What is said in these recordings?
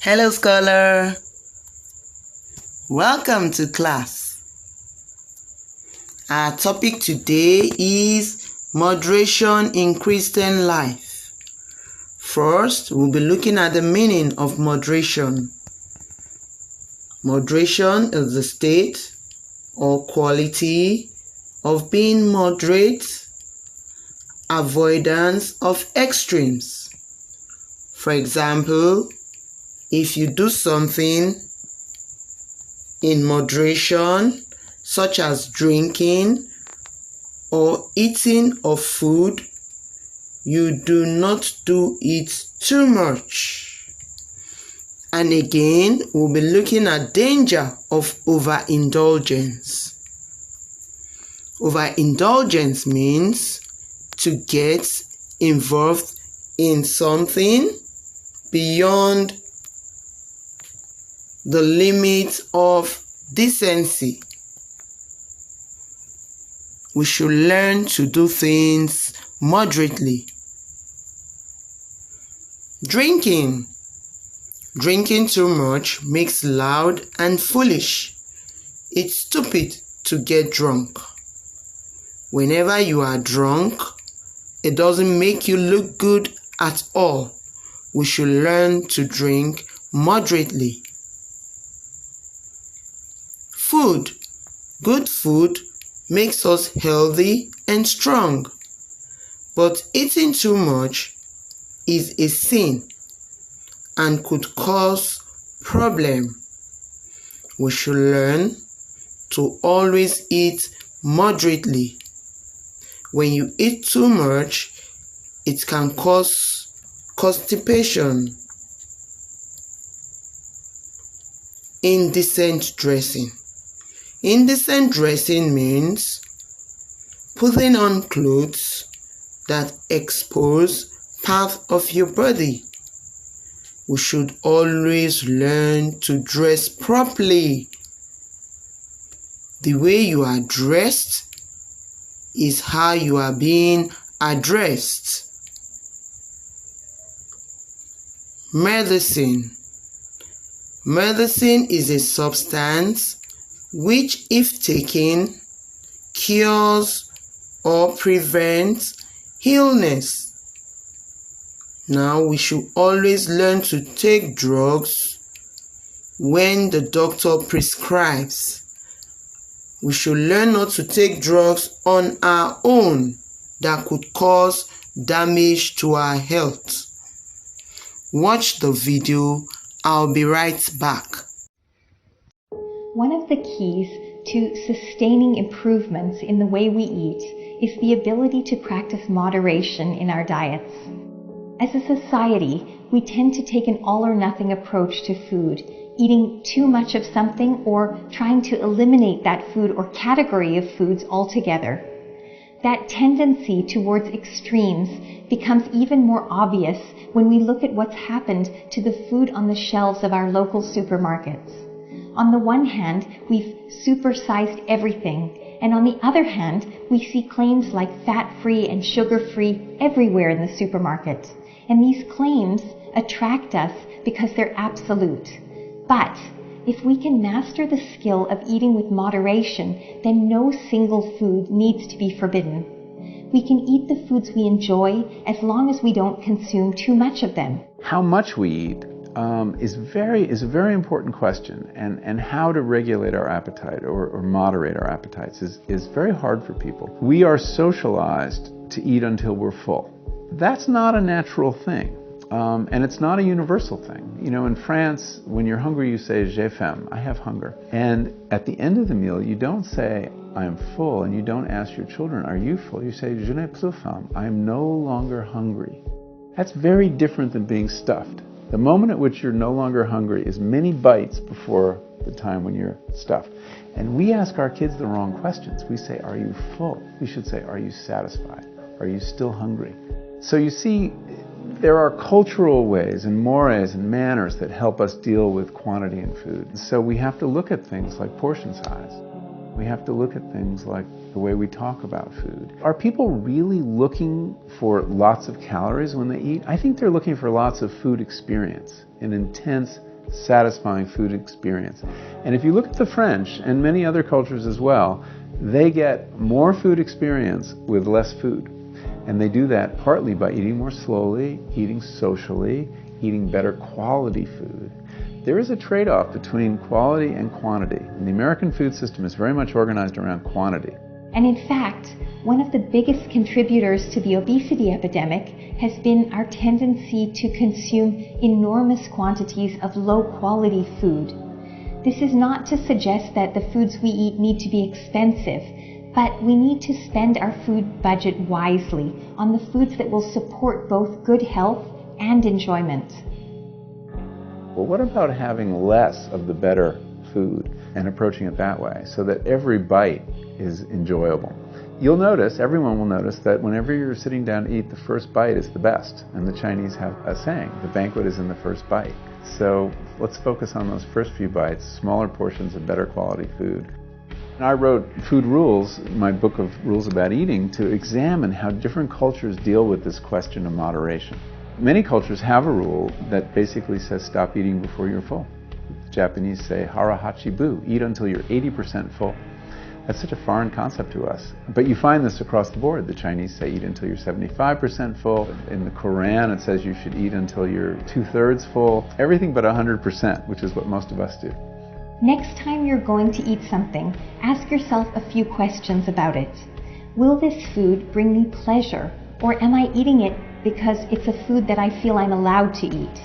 Hello, scholar. Welcome to class. Our topic today is moderation in Christian life. First, we'll be looking at the meaning of moderation. Moderation is the state or quality of being moderate, avoidance of extremes. For example, if you do something in moderation, such as drinking or eating of food, you do not do it too much. And again, we'll be looking at danger of overindulgence. Overindulgence means to get involved in something beyond the limits of decency. We should learn to do things moderately. Drinking too much makes loud and foolish. It's stupid to get drunk. Whenever you are drunk, it doesn't make you look good at all. We should learn to drink moderately. Food. Good food makes us healthy and strong. But eating too much is a sin and could cause problem. We should learn to always eat moderately. When you eat too much, it can cause constipation. Indecent dressing. Indecent dressing means putting on clothes that expose part of your body. We should always learn to dress properly. The way you are dressed is how you are being addressed. Medicine. Medicine is a substance which, if taken, cures or prevents illness. Now, we should always learn to take drugs when the doctor prescribes. We should learn not to take drugs on our own that could cause damage to our health. Watch the video. I'll be right back. One of the keys to sustaining improvements in the way we eat is the ability to practice moderation in our diets. As a society, we tend to take an all-or-nothing approach to food, eating too much of something or trying to eliminate that food or category of foods altogether. That tendency towards extremes becomes even more obvious when we look at what's happened to the food on the shelves of our local supermarkets. On the one hand, we've supersized everything, and on the other hand, we see claims like fat-free and sugar-free everywhere in the supermarket. And these claims attract us because they're absolute. But if we can master the skill of eating with moderation, then no single food needs to be forbidden. We can eat the foods we enjoy as long as we don't consume too much of them. How much we eat is a very important question, and how to regulate our appetite or moderate our appetites is very hard for people. We are socialized to eat until we're full. That's not a natural thing, and it's not a universal thing. You know, in France, when you're hungry, you say "j'ai faim," I have hunger. And at the end of the meal, you don't say "I am full," and you don't ask your children, "Are you full?" You say "je n'ai plus faim," I am no longer hungry. That's very different than being stuffed. The moment at which you're no longer hungry is many bites before the time when you're stuffed. And we ask our kids the wrong questions. We say, "Are you full?" We should say, "Are you satisfied? Are you still hungry?" So you see, there are cultural ways and mores and manners that help us deal with quantity in food. So we have to look at things like portion size. We have to look at things like the way we talk about food. Are people really looking for lots of calories when they eat? I think they're looking for lots of food experience, an intense satisfying food experience. And if you look at the French and many other cultures as well, they get more food experience with less food. And they do that partly by eating more slowly, eating socially, eating better quality food. There is a trade-off between quality and quantity. And the American food system is very much organized around quantity. And in fact, one of the biggest contributors to the obesity epidemic has been our tendency to consume enormous quantities of low-quality food. This is not to suggest that the foods we eat need to be expensive, but we need to spend our food budget wisely on the foods that will support both good health and enjoyment. Well, what about having less of the better food and approaching it that way so that every bite is enjoyable? You'll notice, everyone will notice, that whenever you're sitting down to eat, the first bite is the best. And the Chinese have a saying, the banquet is in the first bite. So let's focus on those first few bites, smaller portions of better quality food. And I wrote Food Rules, my book of rules about eating, to examine how different cultures deal with this question of moderation. Many cultures have a rule that basically says stop eating before you're full. The Japanese say hara hachi bu, eat until you're 80% full. That's such a foreign concept to us. But you find this across the board. The Chinese say eat until you're 75% full. In the Quran it says you should eat until you're 2/3 full. Everything but 100%, which is what most of us do. Next time you're going to eat something, ask yourself a few questions about it. Will this food bring me pleasure, or am I eating it because it's a food that I feel I'm allowed to eat?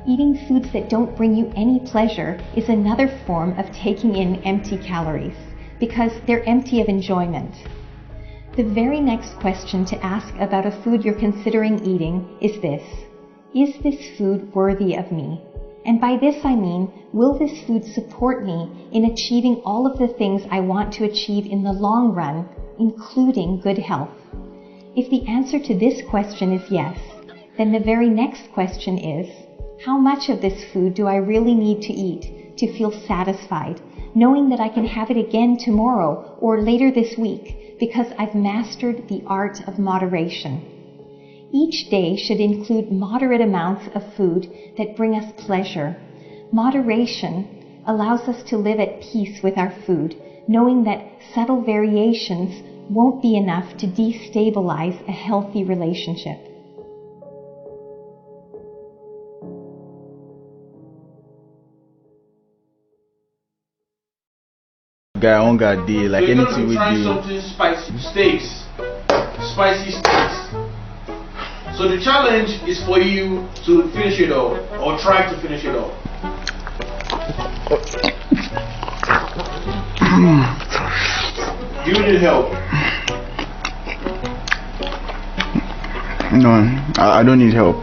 Eating foods that don't bring you any pleasure is another form of taking in empty calories, because they're empty of enjoyment. The very next question to ask about a food you're considering eating is this: is this food worthy of me? And by this I mean, will this food support me in achieving all of the things I want to achieve in the long run, including good health? If the answer to this question is yes, then the very next question is, how much of this food do I really need to eat to feel satisfied, knowing that I can have it again tomorrow or later this week because I've mastered the art of moderation? Each day should include moderate amounts of food that bring us pleasure. Moderation allows us to live at peace with our food, knowing that subtle variations won't be enough to destabilize a healthy relationship. Guy on God day, like so anything we try do. something spicy, steaks, spicy steaks. So the challenge is for you to finish it all, or try to finish it all. Do you need help? No, I don't need help.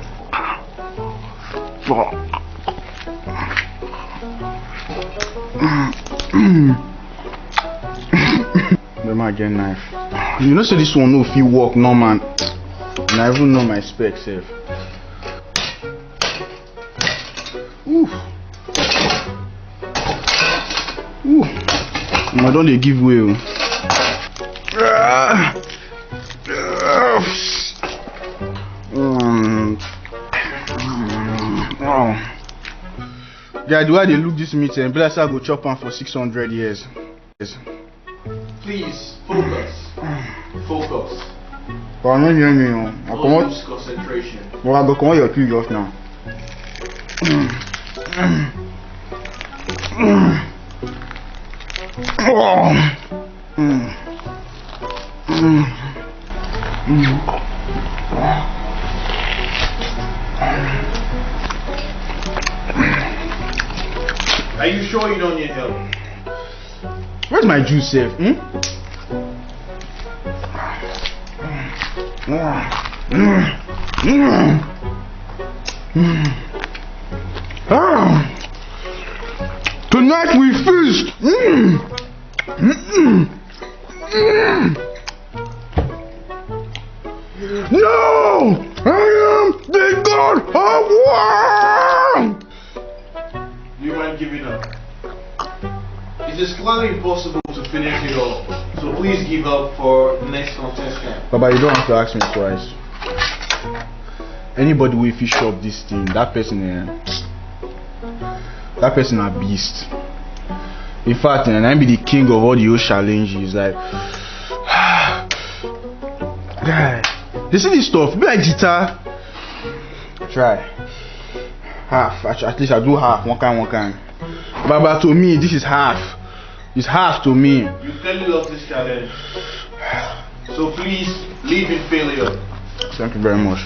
Let me get knife. You know, so this one no fit work, no man. And I even know my specs, sef. Ooh. Ooh. I don't dey give way. Yeah, the way they look this meat, and bless I go chop am for 600 years. Yes. Please focus. Focus. But I'm not hearing you. I come Don't out. lose concentration. Well, I go come out your two just now. Are you sure you don't need help? Where's my juice, safe? Tonight we feast. No, I am the God of war. Do you mind giving up? It is clearly impossible to finish it all, so please give up for the next contestant. Baba, you don't have to ask me twice. Anybody will fish up this thing, that person that person a beast. In fact, and I be the king of all the old challenges. Like, guy, you see this stuff? Be like guitar. Try half. At least I do half. One kind. But to me, this is half. It's half to me. You clearly love this challenge. So please leave in failure. Thank you very much.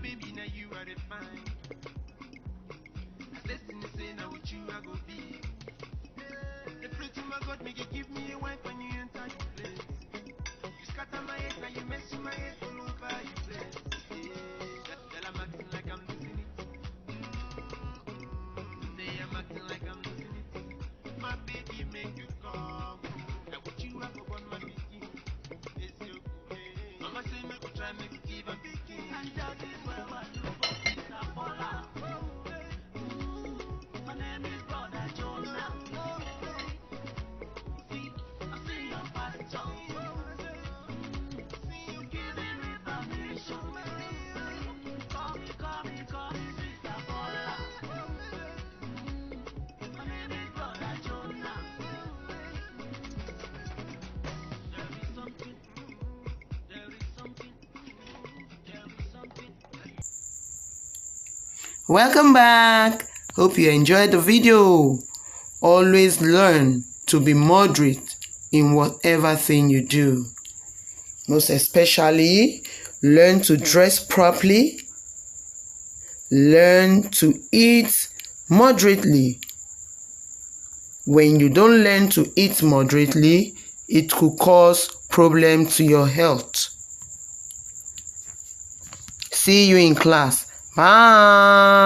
Baby, now you are defined. As destiny say, now with you I go be. The fruit of my God make you give me a wife when you enter the place. You scatter my head, now you mess with my head all over you place. Tell I'm acting like I'm losing it. Say I'm acting like I'm losing it. My baby make you come. Now with you I go on my meeting. It's your Mama say make you try, make you give a picking. And that is where I look for Sister Paula. My name is Brother Jonah. See, I see your pastor. See you giving me permission. Call me, Sister Paula. My name is Brother Jonah. There is something. Welcome back. Hope you enjoyed the video. Always learn to be moderate in whatever thing you do. Most especially, learn to dress properly. Learn to eat moderately. When you don't learn to eat moderately, it could cause problems to your health. See you in class. Bye.